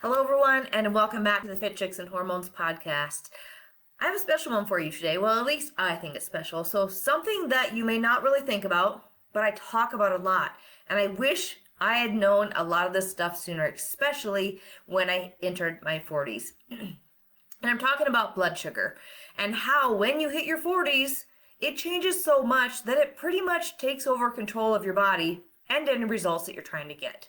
Hello, everyone, and welcome back to the Fit Chicks and Hormones podcast. I have a special one for you today. Well, at least I think it's special. So, something that you may not really think about, but I talk about a lot. And I wish I had known a lot of this stuff sooner, especially when I entered my 40s. And I'm talking about blood sugar and how when you hit your 40s, it changes so much that it pretty much takes over control of your body and any results that you're trying to get.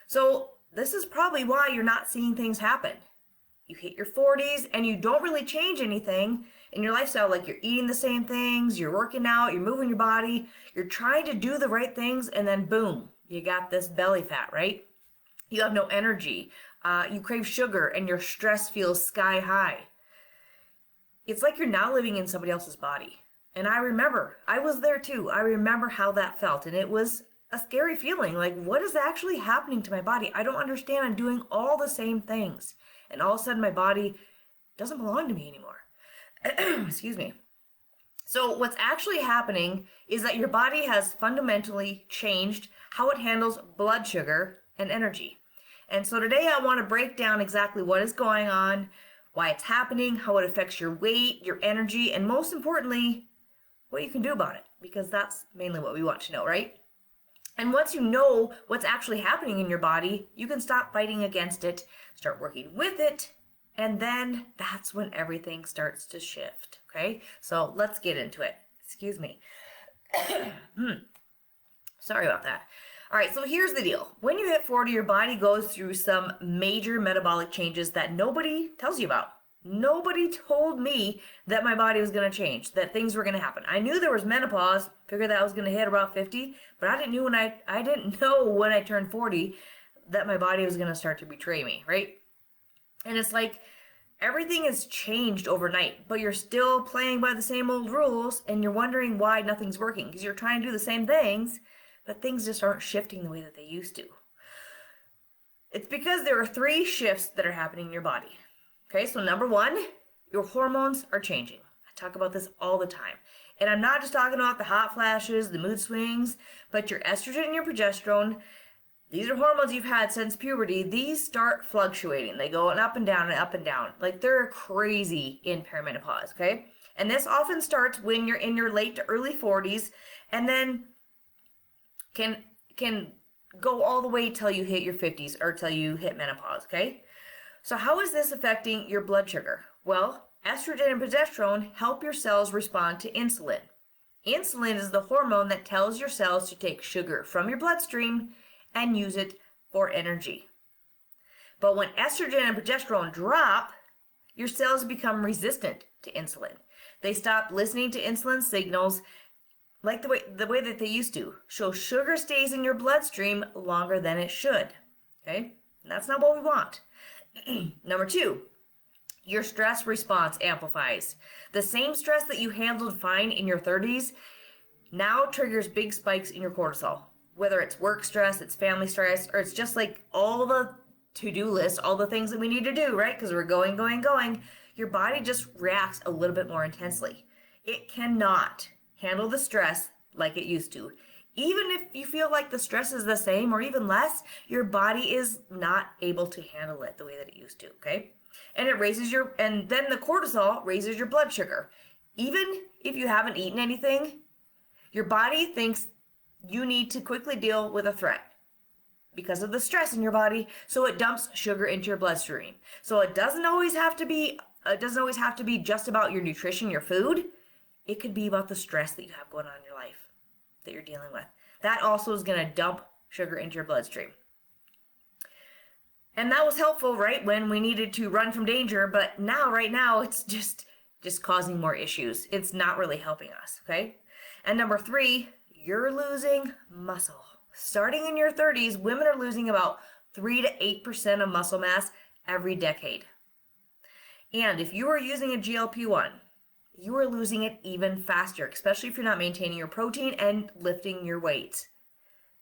So, this is probably why you're not seeing things happen. You hit your 40s and you don't really change anything in your lifestyle. Like you're eating the same things, you're working out, you're moving your body, you're trying to do the right things, and then boom, you got this belly fat, right? You have no energy. You crave sugar and your stress feels sky high. It's like you're now living in somebody else's body. And I remember, I was there too. I remember how that felt, and it was a scary feeling. Like, what is actually happening to my body? I don't understand. I'm doing all the same things, and all of a sudden my body doesn't belong to me anymore. Excuse me. So what's actually happening is that your body has fundamentally changed how it handles blood sugar and energy. And so today I want to break down exactly what is going on, why it's happening, how it affects your weight, your energy, and most importantly, what you can do about it, because that's mainly what we want to know, right? And once you know what's actually happening in your body, you can stop fighting against it, start working with it, and then that's when everything starts to shift, okay? So let's get into it. Excuse me. Sorry about that. All right, so here's the deal. When you hit 40, your body goes through some major metabolic changes that nobody tells you about. Nobody told me that my body was going to change, that things were going to happen. I knew there was menopause, figured that I was going to hit about 50, but I didn't know when I turned 40 that my body was going to start to betray me, right? And it's like everything has changed overnight, but you're still playing by the same old rules, and you're wondering why nothing's working, because you're trying to do the same things, but things just aren't shifting the way that they used to. It's because there are 3 shifts that are happening in your body. Okay, so number 1, your hormones are changing. I talk about this all the time. And I'm not just talking about the hot flashes, the mood swings, but your estrogen and your progesterone. These are hormones you've had since puberty. These start fluctuating. They go up and down and up and down. Like they're crazy in perimenopause, okay? And this often starts when you're in your late to early 40s and then can go all the way till you hit your 50s or till you hit menopause, okay? So how is this affecting your blood sugar? Well, estrogen and progesterone help your cells respond to insulin. Insulin is the hormone that tells your cells to take sugar from your bloodstream and use it for energy. But when estrogen and progesterone drop, your cells become resistant to insulin. They stop listening to insulin signals like the way that they used to. So sugar stays in your bloodstream longer than it should. Okay? And that's not what we want. Number 2, your stress response amplifies. The same stress that you handled fine in your 30s now triggers big spikes in your cortisol. Whether it's work stress, it's family stress, or it's just like all the to-do list, all the things that we need to do, right? Because we're going. Your body just reacts a little bit more intensely. It cannot handle the stress like it used to. Even if you feel like the stress is the same or even less, your body is not able to handle it the way that it used to, okay? And then the cortisol raises your blood sugar. Even if you haven't eaten anything, your body thinks you need to quickly deal with a threat because of the stress in your body, so it dumps sugar into your bloodstream. So it doesn't always have to be just about your nutrition, your food. It could be about the stress that you have going on in your life that you're dealing with. That also is going to dump sugar into your bloodstream. And that was helpful, right, when we needed to run from danger, but right now, it's just causing more issues. It's not really helping us, okay? And number 3, you're losing muscle. Starting in your 30s, women are losing about 3 to 8% of muscle mass every decade. And if you are using a GLP-1, you are losing it even faster, especially if you're not maintaining your protein and lifting your weights.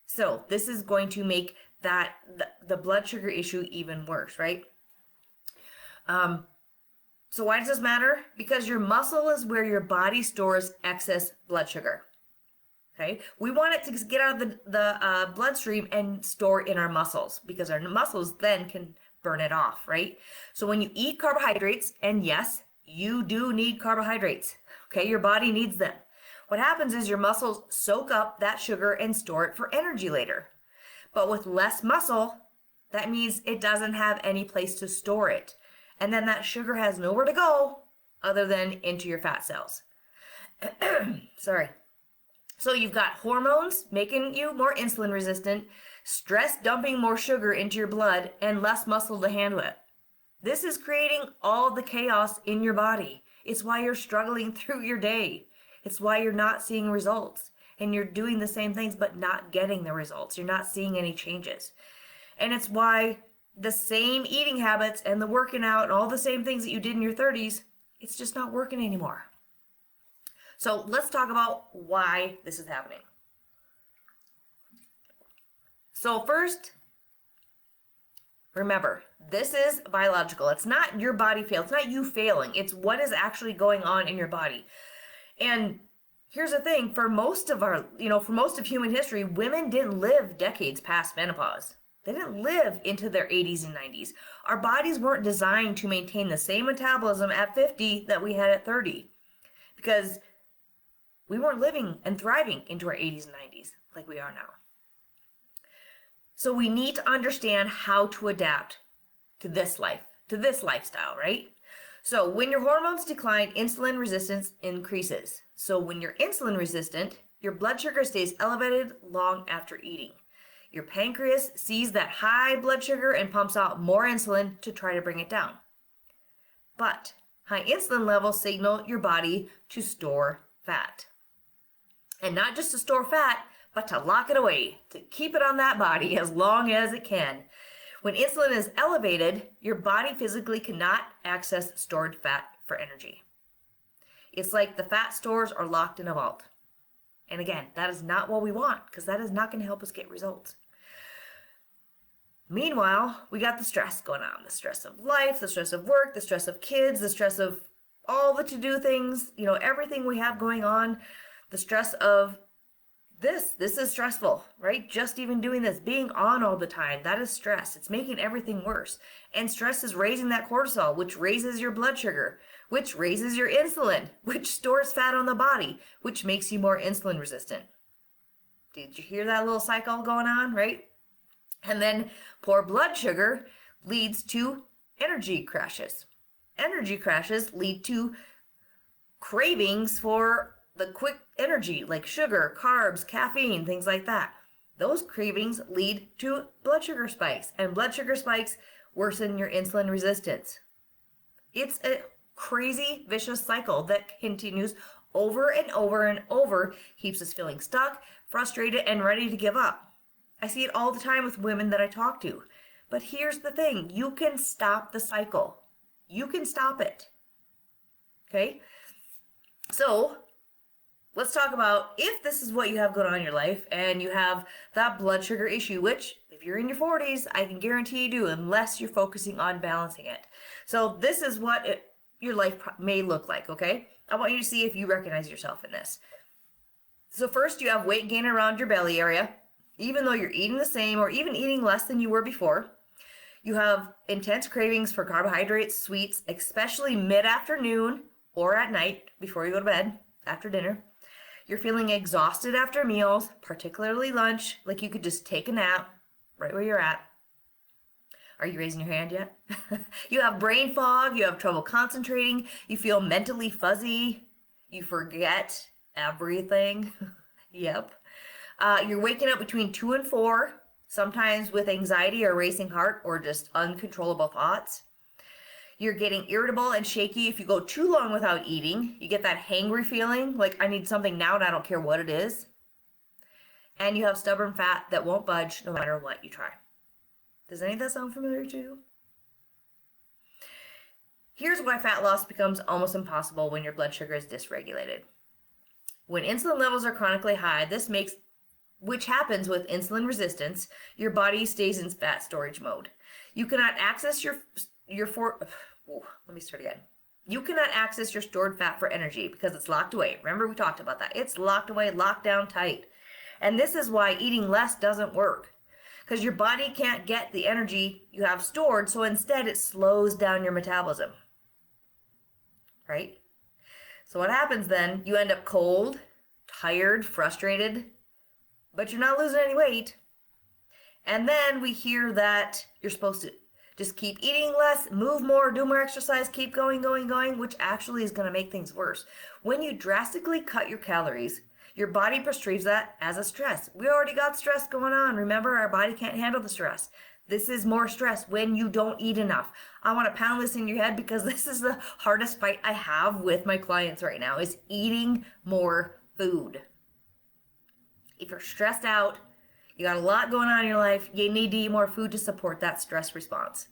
So this is going to make the blood sugar issue even worse, right? So why does this matter? Because your muscle is where your body stores excess blood sugar. Okay, we want it to get out of the bloodstream and store in our muscles because our muscles then can burn it off, right? So when you eat carbohydrates, and yes, you do need carbohydrates, okay, your body needs them. What happens is your muscles soak up that sugar and store it for energy later. But with less muscle, that means it doesn't have any place to store it. And then that sugar has nowhere to go other than into your fat cells. Sorry. So you've got hormones making you more insulin resistant, stress dumping more sugar into your blood, and less muscle to handle it. This is creating all the chaos in your body. It's why you're struggling through your day. It's why you're not seeing results. And you're doing the same things but not getting the results. You're not seeing any changes. And it's why the same eating habits and the working out and all the same things that you did in your 30s, it's just not working anymore. So let's talk about why this is happening. So first, remember, this is biological. It's not your body failing. It's not you failing. It's what is actually going on in your body. And here's the thing, for most of human history, women didn't live decades past menopause. They didn't live into their 80s and 90s. Our bodies weren't designed to maintain the same metabolism at 50 that we had at 30 because we weren't living and thriving into our 80s and 90s like we are now. So we need to understand how to adapt to this life, to this lifestyle, right? So when your hormones decline, insulin resistance increases. So when you're insulin resistant, your blood sugar stays elevated long after eating. Your pancreas sees that high blood sugar and pumps out more insulin to try to bring it down. But high insulin levels signal your body to store fat. And not just to store fat, but to lock it away, to keep it on that body as long as it can. When insulin is elevated, your body physically cannot access stored fat for energy. It's like the fat stores are locked in a vault. And again, that is not what we want because that is not going to help us get results. Meanwhile, we got the stress going on, the stress of life, the stress of work, the stress of kids, the stress of all the to-do things, everything we have going on. The stress of this is stressful, right? Just even doing this, being on all the time, that is stress. It's making everything worse. And stress is raising that cortisol, which raises your blood sugar, which raises your insulin, which stores fat on the body, which makes you more insulin resistant. Did you hear that little cycle going on, right? And then poor blood sugar leads to energy crashes. Energy crashes lead to cravings for the quick energy like sugar, carbs, caffeine, things like that. Those cravings lead to blood sugar spikes, and blood sugar spikes worsen your insulin resistance. It's a crazy vicious cycle that continues over and over and over, keeps us feeling stuck, frustrated, and ready to give up. I see it all the time with women that I talk to. But here's the thing, you can stop the cycle. You can stop it. Okay? So let's talk about if this is what you have going on in your life and you have that blood sugar issue, which if you're in your 40s, I can guarantee you do unless you're focusing on balancing it. So this is what your life may look like, okay? I want you to see if you recognize yourself in this. So first, you have weight gain around your belly area, even though you're eating the same or even eating less than you were before. You have intense cravings for carbohydrates, sweets, especially mid-afternoon or at night before you go to bed, after dinner. You're feeling exhausted after meals, particularly lunch, like you could just take a nap right where you're at. Are you raising your hand yet? You have brain fog, you have trouble concentrating, you feel mentally fuzzy, you forget everything. Yep. You're waking up between 2 and 4, sometimes with anxiety or racing heart or just uncontrollable thoughts. You're getting irritable and shaky if you go too long without eating. You get that hangry feeling, like I need something now and I don't care what it is. And you have stubborn fat that won't budge no matter what you try. Does any of that sound familiar to you? Here's why fat loss becomes almost impossible when your blood sugar is dysregulated. When insulin levels are chronically high, which happens with insulin resistance, your body stays in fat storage mode. You cannot access You cannot access your stored fat for energy because it's locked away. Remember we talked about that. It's locked away, locked down tight. And this is why eating less doesn't work, because your body can't get the energy you have stored, so instead it slows down your metabolism, right? So what happens then? You end up cold, tired, frustrated, but you're not losing any weight. And then we hear that you're supposed to just keep eating less, move more, do more exercise, keep going, which actually is going to make things worse. When you drastically cut your calories, your body perceives that as a stress. We already got stress going on. Remember, our body can't handle the stress. This is more stress when you don't eat enough. I want to pound this in your head because this is the hardest fight I have with my clients right now, is eating more food. If you're stressed out, you got a lot going on in your life, you need to eat more food to support that stress response.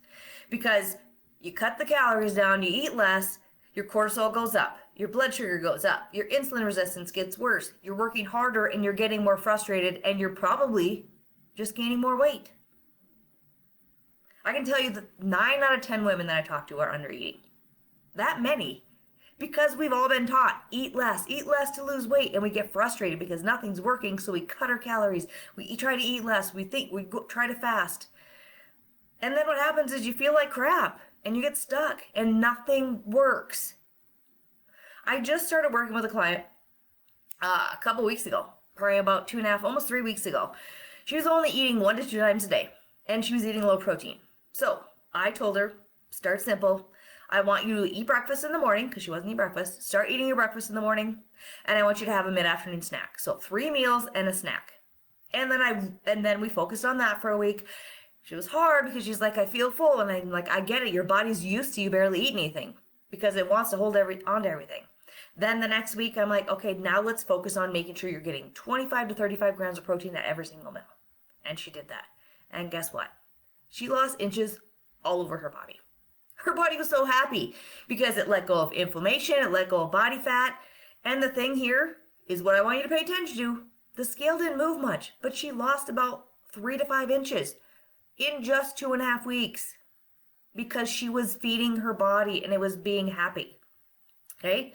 Because you cut the calories down, you eat less, your cortisol goes up, your blood sugar goes up, your insulin resistance gets worse, you're working harder and you're getting more frustrated, and you're probably just gaining more weight. I can tell you that 9 out of 10 women that I talk to are under eating. That many. Because we've all been taught, eat less to lose weight, and we get frustrated because nothing's working, so we cut our calories, we try to eat less, we try to fast. And then what happens is you feel like crap, and you get stuck, and nothing works. I just started working with a client a couple weeks ago, probably about 2.5, almost 3 weeks ago. She was only eating 1 to 2 times a day, and she was eating low protein. So I told her, start simple. I want you to eat breakfast in the morning, because she wasn't eating breakfast. Start eating your breakfast in the morning, and I want you to have a mid-afternoon snack. So 3 meals and a snack. And then we focused on that for a week. She was hard because she's like, I feel full, and I'm like, I get it. Your body's used to you barely eating anything because it wants to hold onto everything. Then the next week, I'm like, okay, now let's focus on making sure you're getting 25 to 35 grams of protein at every single meal. And she did that. And guess what? She lost inches all over her body. Her body was so happy because it let go of inflammation, it let go of body fat. And the thing here is what I want you to pay attention to. The scale didn't move much, but she lost about 3 to 5 inches in just 2.5 weeks because she was feeding her body and it was being happy. Okay?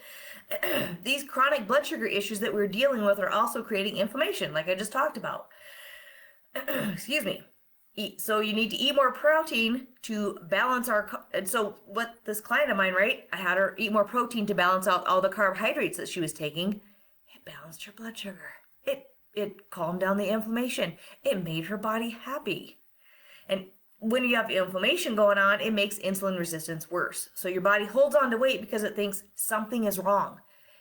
These chronic blood sugar issues that we're dealing with are also creating inflammation, like I just talked about. Excuse me. So you need to eat more protein to balance and so what this client of mine, right? I had her eat more protein to balance out all the carbohydrates that she was taking. It balanced her blood sugar. It calmed down the inflammation. It made her body happy. And when you have inflammation going on, it makes insulin resistance worse. So your body holds on to weight because it thinks something is wrong.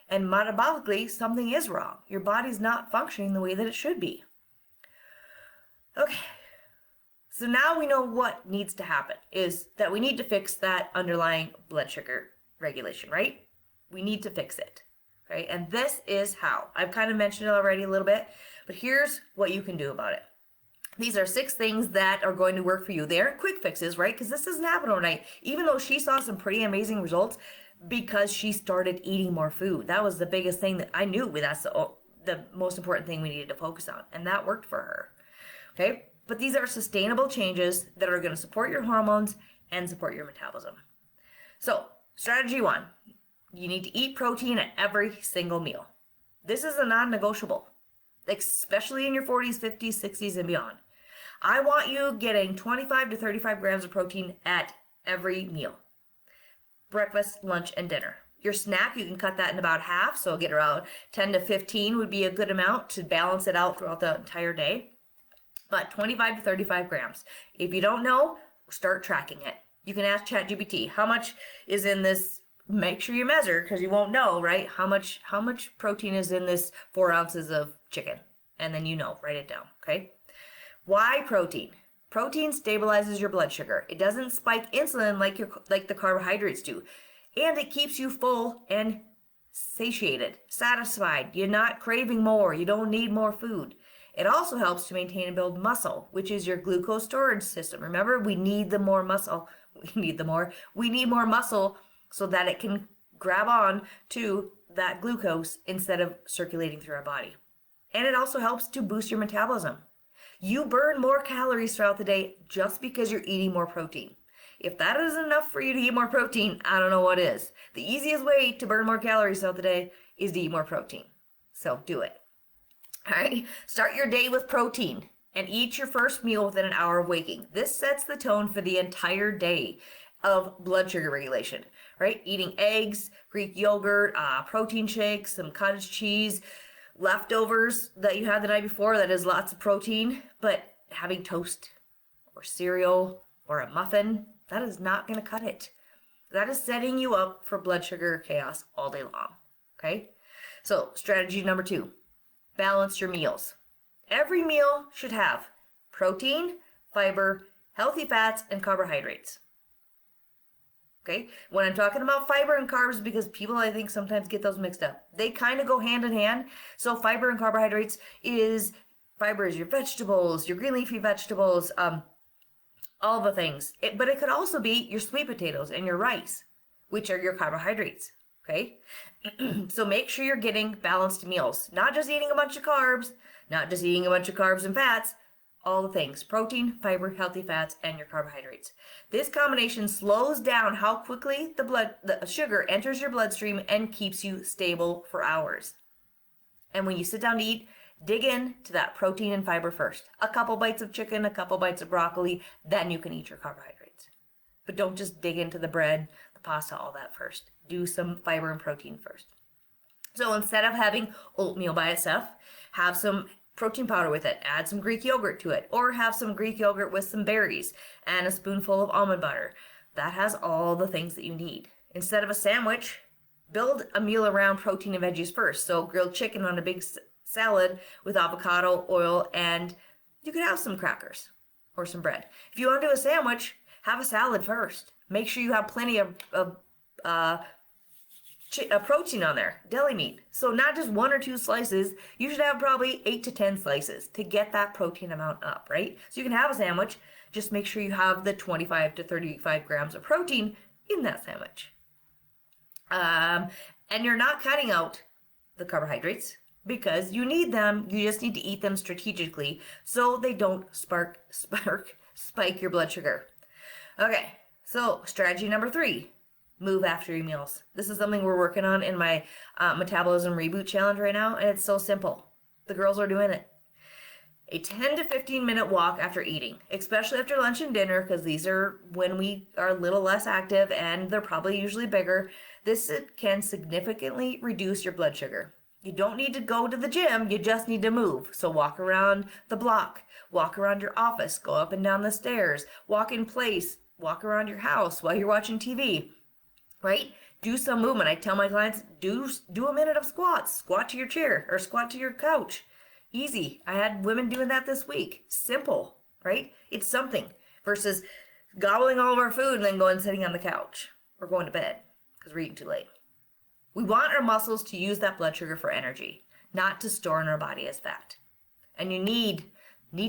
And metabolically, something is wrong. Your body's not functioning the way that it should be. Okay. So now we know what needs to happen is that we need to fix that underlying blood sugar regulation, right? We need to fix it, right? And this is how. I've kind of mentioned it already a little bit, but here's what you can do about it. These are 6 things that are going to work for you. They aren't quick fixes, right? Because this doesn't happen overnight. Even though she saw some pretty amazing results because she started eating more food. That was the biggest thing that I knew. That's the most important thing we needed to focus on. And that worked for her, okay? But these are sustainable changes that are going to support your hormones and support your metabolism. So, strategy 1, you need to eat protein at every single meal. This is a non-negotiable, especially in your 40s, 50s, 60s, and beyond. I want you getting 25 to 35 grams of protein at every meal. Breakfast, lunch, and dinner. Your snack, you can cut that in about half, so get around 10 to 15 would be a good amount to balance it out throughout the entire day. But 25 to 35 grams. If you don't know, start tracking it. You can ask ChatGPT, how much is in this? Make sure you measure because you won't know, right? How much protein is in this 4 ounces of chicken? And then write it down, okay? Why protein? Protein stabilizes your blood sugar. It doesn't spike insulin like the carbohydrates do. And it keeps you full and satiated, satisfied. You're not craving more. You don't need more food. It also helps to maintain and build muscle, which is your glucose storage system. Remember, we need more muscle so that it can grab on to that glucose instead of circulating through our body. And it also helps to boost your metabolism. You burn more calories throughout the day just because you're eating more protein. If that isn't enough for you to eat more protein, I don't know what is. The easiest way to burn more calories throughout the day is to eat more protein. So do it. All right, start your day with protein and eat your first meal within an hour of waking. This sets the tone for the entire day of blood sugar regulation, right? Eating eggs, Greek yogurt, protein shakes, some cottage cheese, leftovers that you had the night before that is lots of protein, but having toast or cereal or a muffin, that is not going to cut it. That is setting you up for blood sugar chaos all day long, okay? So strategy number 2, balance your meals. Every meal should have protein, fiber, healthy fats, and carbohydrates. Okay, when I'm talking about fiber and carbs, because people I think sometimes get those mixed up. They kind of go hand in hand. So fiber and carbohydrates is, fiber is your vegetables, your green leafy vegetables, all the things. But it could also be your sweet potatoes and your rice, which are your carbohydrates. Okay, so make sure you're getting balanced meals, not just eating a bunch of carbs, not just eating a bunch of carbs and fats, all the things, protein, fiber, healthy fats, and your carbohydrates. This combination slows down how quickly the sugar enters your bloodstream and keeps you stable for hours. And when you sit down to eat, dig in to that protein and fiber first. A couple bites of chicken, a couple bites of broccoli, then you can eat your carbohydrates. But don't just dig into the bread, the pasta, all that first. Do some fiber and protein first. So instead of having oatmeal by itself, have some protein powder with it, add some Greek yogurt to it, or have some Greek yogurt with some berries and a spoonful of almond butter. That has all the things that you need. Instead of a sandwich, build a meal around protein and veggies first. So grilled chicken on a big salad with avocado, oil, and you could have some crackers or some bread. If you want to do a sandwich, have a salad first. Make sure you have plenty of protein on there, deli meat. So not just 1 or 2 slices, you should have probably 8 to 10 slices to get that protein amount up, right? So you can have a sandwich, just make sure you have the 25 to 35 grams of protein in that sandwich. And you're not cutting out the carbohydrates because you need them. You just need to eat them strategically so they don't spike your blood sugar. Okay, so strategy number 3. Move after your meals. This is something we're working on in my metabolism reboot challenge right now, and it's so simple. The girls are doing it. A 10 to 15 minute walk after eating, especially after lunch and dinner, because these are when we are a little less active and they're probably usually bigger. This can significantly reduce your blood sugar. You don't need to go to the gym, you just need to move. So walk around the block, walk around your office, go up and down the stairs, walk in place, walk around your house while you're watching TV. Right? Do some movement. I tell my clients, do a minute of squats. Squat to your chair or squat to your couch. Easy. I had women doing that this week. Simple, right? It's something versus gobbling all of our food and then going and sitting on the couch or going to bed because we're eating too late. We want our muscles to use that blood sugar for energy, not to store in our body as fat. And you need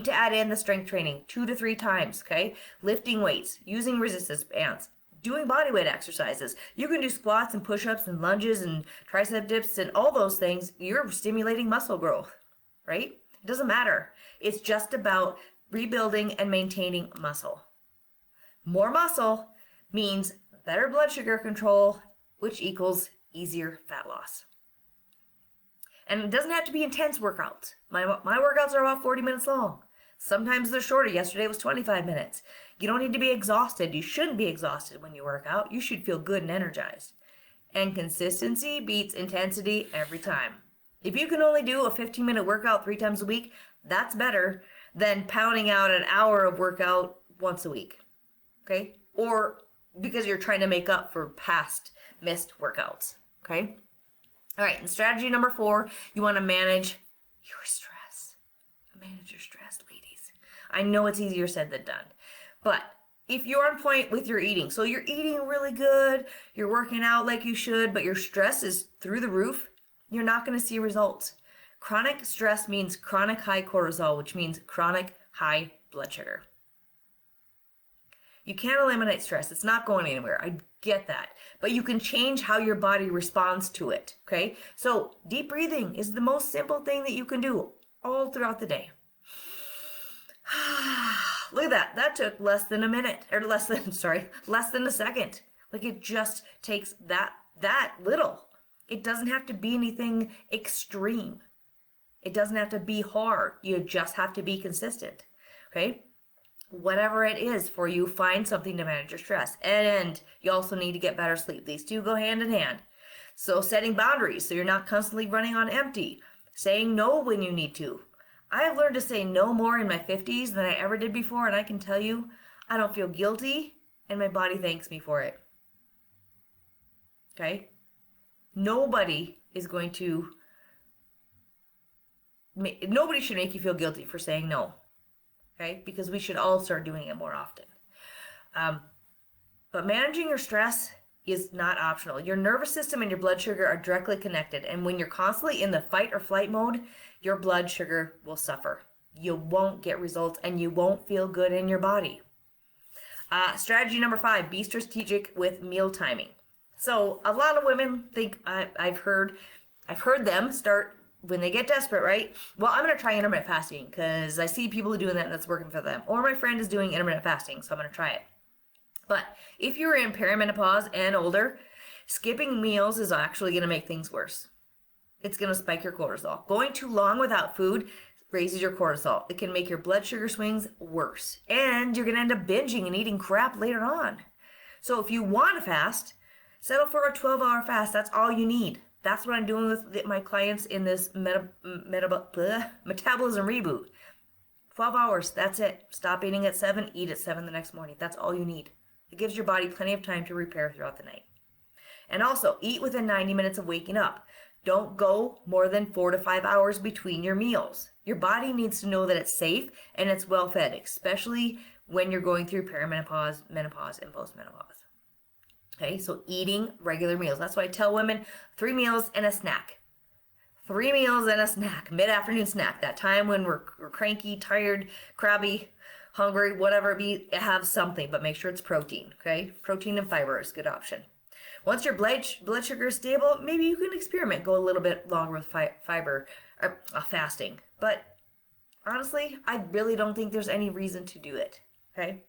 to add in the strength training 2 to 3 times, okay? Lifting weights, using resistance bands, doing body weight exercises. You can do squats and push-ups and lunges and tricep dips and all those things. You're stimulating muscle growth, right? It doesn't matter. It's just about rebuilding and maintaining muscle. More muscle means better blood sugar control, which equals easier fat loss. And it doesn't have to be intense workouts. My workouts are about 40 minutes long. Sometimes they're shorter. Yesterday was 25 minutes. You don't need to be exhausted. You shouldn't be exhausted when you work out. You should feel good and energized. And consistency beats intensity every time. If you can only do a 15-minute workout 3 times a week, that's better than pounding out an hour of workout once a week. Okay? Or because you're trying to make up for past missed workouts. Okay? All right, and strategy number 4, you want to manage your stress. Manage your stress, ladies. I know it's easier said than done. But if you're on point with your eating, so you're eating really good, you're working out like you should, but your stress is through the roof, you're not going to see results. Chronic stress means chronic high cortisol, which means chronic high blood sugar. You can't eliminate stress. It's not going anywhere. I get that. But you can change how your body responds to it, okay? So deep breathing is the most simple thing that you can do all throughout the day. Look at that. That took less than a second. Like it just takes that little. It doesn't have to be anything extreme. It doesn't have to be hard. You just have to be consistent. Okay? Whatever it is for you, find something to manage your stress. And you also need to get better sleep. These two go hand in hand. So setting boundaries so you're not constantly running on empty. Saying no when you need to. I have learned to say no more in my 50s than I ever did before, and I can tell you, I don't feel guilty, and my body thanks me for it. Okay? Nobody should make you feel guilty for saying no. Okay? Because we should all start doing it more often. But managing your stress is not optional. Your nervous system and your blood sugar are directly connected. And when you're constantly in the fight or flight mode, your blood sugar will suffer. You won't get results and you won't feel good in your body. Strategy number 5, be strategic with meal timing. So a lot of women think, I've heard them start when they get desperate, right? Well, I'm going to try intermittent fasting because I see people doing that and that's working for them. Or my friend is doing intermittent fasting, so I'm going to try it. But if you're in perimenopause and older, skipping meals is actually going to make things worse. It's going to spike your cortisol. Going too long without food raises your cortisol. It can make your blood sugar swings worse. And you're going to end up binging and eating crap later on. So if you want to fast, settle for a 12-hour fast. That's all you need. That's what I'm doing with my clients in this metabolism reboot. 12 hours, that's it. Stop eating at 7, eat at 7 the next morning. That's all you need. It gives your body plenty of time to repair throughout the night. And also, eat within 90 minutes of waking up. Don't go more than 4 to 5 hours between your meals. Your body needs to know that it's safe and it's well fed, especially when you're going through perimenopause, menopause, and postmenopause. Okay, so eating regular meals. That's why I tell women 3 meals and a snack. 3 meals and a snack, mid-afternoon snack. That time when we're cranky, tired, crabby, hungry, whatever it be, have something, but make sure it's protein, okay? Protein and fiber is a good option. Once your blood sugar is stable, maybe you can experiment, go a little bit longer with fiber, or fasting. But honestly, I really don't think there's any reason to do it, okay?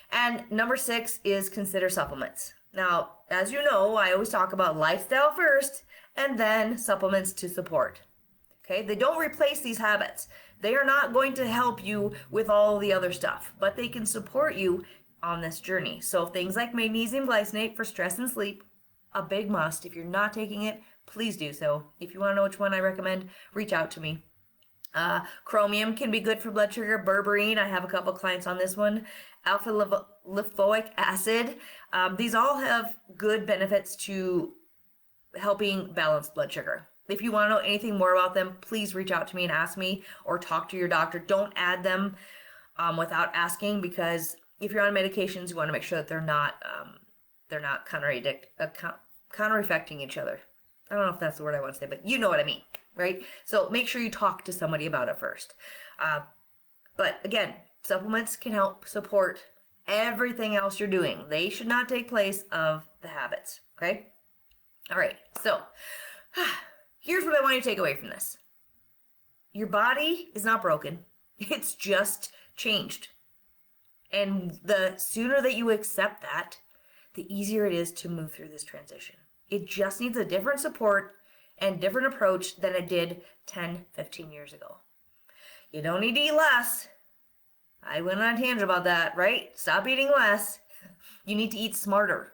And number 6 is consider supplements. Now, as you know, I always talk about lifestyle first and then supplements to support. Okay, they don't replace these habits. They are not going to help you with all the other stuff, but they can support you on this journey. So things like magnesium glycinate for stress and sleep, a big must. If you're not taking it, please do so. If you want to know which one I recommend, reach out to me. Chromium can be good for blood sugar. Berberine, I have a couple clients on this one. Alpha lipoic acid. These all have good benefits to helping balance blood sugar. If you want to know anything more about them, please reach out to me and ask me, or talk to your doctor. Don't add them without asking, because if you're on medications, you want to make sure that they're not counter-affecting each other. I don't know if that's the word I want to say, but you know what I mean, right? So make sure you talk to somebody about it first. But again, supplements can help support everything else you're doing. They should not take place of the habits, okay? All right, so here's what I want you to take away from this. Your body is not broken. It's just changed. And the sooner that you accept that, the easier it is to move through this transition. It just needs a different support and different approach than it did 10, 15 years ago. You don't need to eat less. I went on a tangent about that, right? Stop eating less. You need to eat smarter.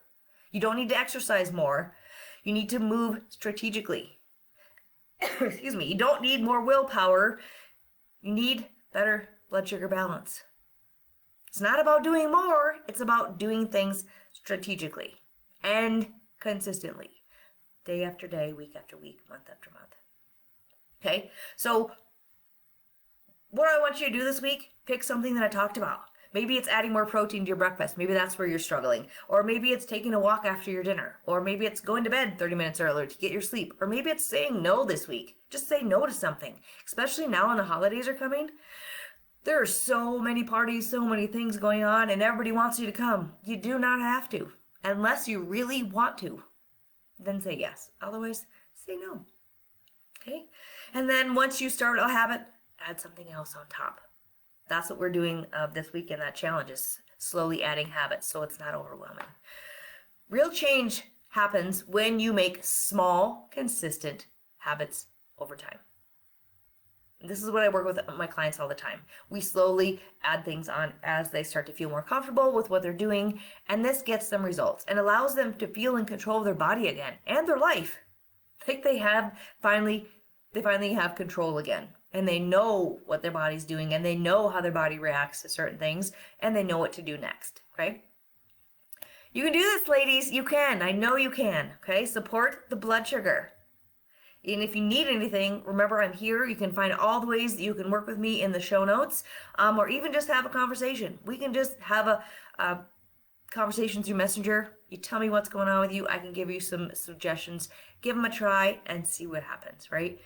You don't need to exercise more. You need to move strategically. Excuse me. You don't need more willpower. You need better blood sugar balance. It's not about doing more. It's about doing things strategically and consistently. Day after day, week after week, month after month. Okay? So what I want you to do this week, pick something that I talked about. Maybe it's adding more protein to your breakfast. Maybe that's where you're struggling. Or maybe it's taking a walk after your dinner. Or maybe it's going to bed 30 minutes earlier to get your sleep. Or maybe it's saying no this week. Just say no to something. Especially now when the holidays are coming. There are so many parties, so many things going on, and everybody wants you to come. You do not have to. Unless you really want to. Then say yes. Otherwise, say no. Okay? And then once you start a habit, add something else on top. That's what we're doing this week in that challenge, is slowly adding habits so it's not overwhelming. Real change happens when you make small, consistent habits over time. This is what I work with my clients all the time. We slowly add things on as they start to feel more comfortable with what they're doing, and this gets them results and allows them to feel in control of their body again and their life. Like they finally have control again, and they know what their body's doing, and they know how their body reacts to certain things, and they know what to do next, okay? You can do this, ladies. You can. I know you can, okay? Support the blood sugar. And if you need anything, remember I'm here. You can find all the ways that you can work with me in the show notes, or even just have a conversation. We can just have a conversation through Messenger. You tell me what's going on with you. I can give you some suggestions. Give them a try and see what happens, right?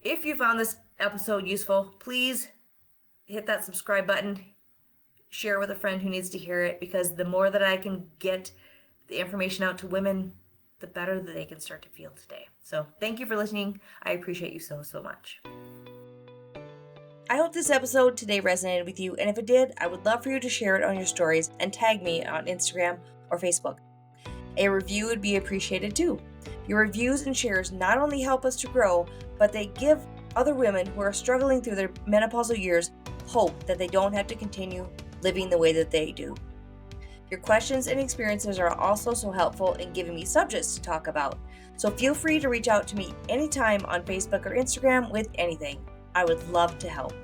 If you found this episode useful, please hit that subscribe button. Share with a friend who needs to hear it, because the more that I can get the information out to women, the better that they can start to feel today. So thank you for listening. I appreciate you so much. I hope this episode today resonated with you, and if it did, I would love for you to share it on your stories and tag me on Instagram or Facebook. A review would be appreciated too. Your reviews and shares not only help us to grow, but they give other women who are struggling through their menopausal years hope that they don't have to continue living the way that they do. Your questions and experiences are also so helpful in giving me subjects to talk about. So feel free to reach out to me anytime on Facebook or Instagram with anything. I would love to help.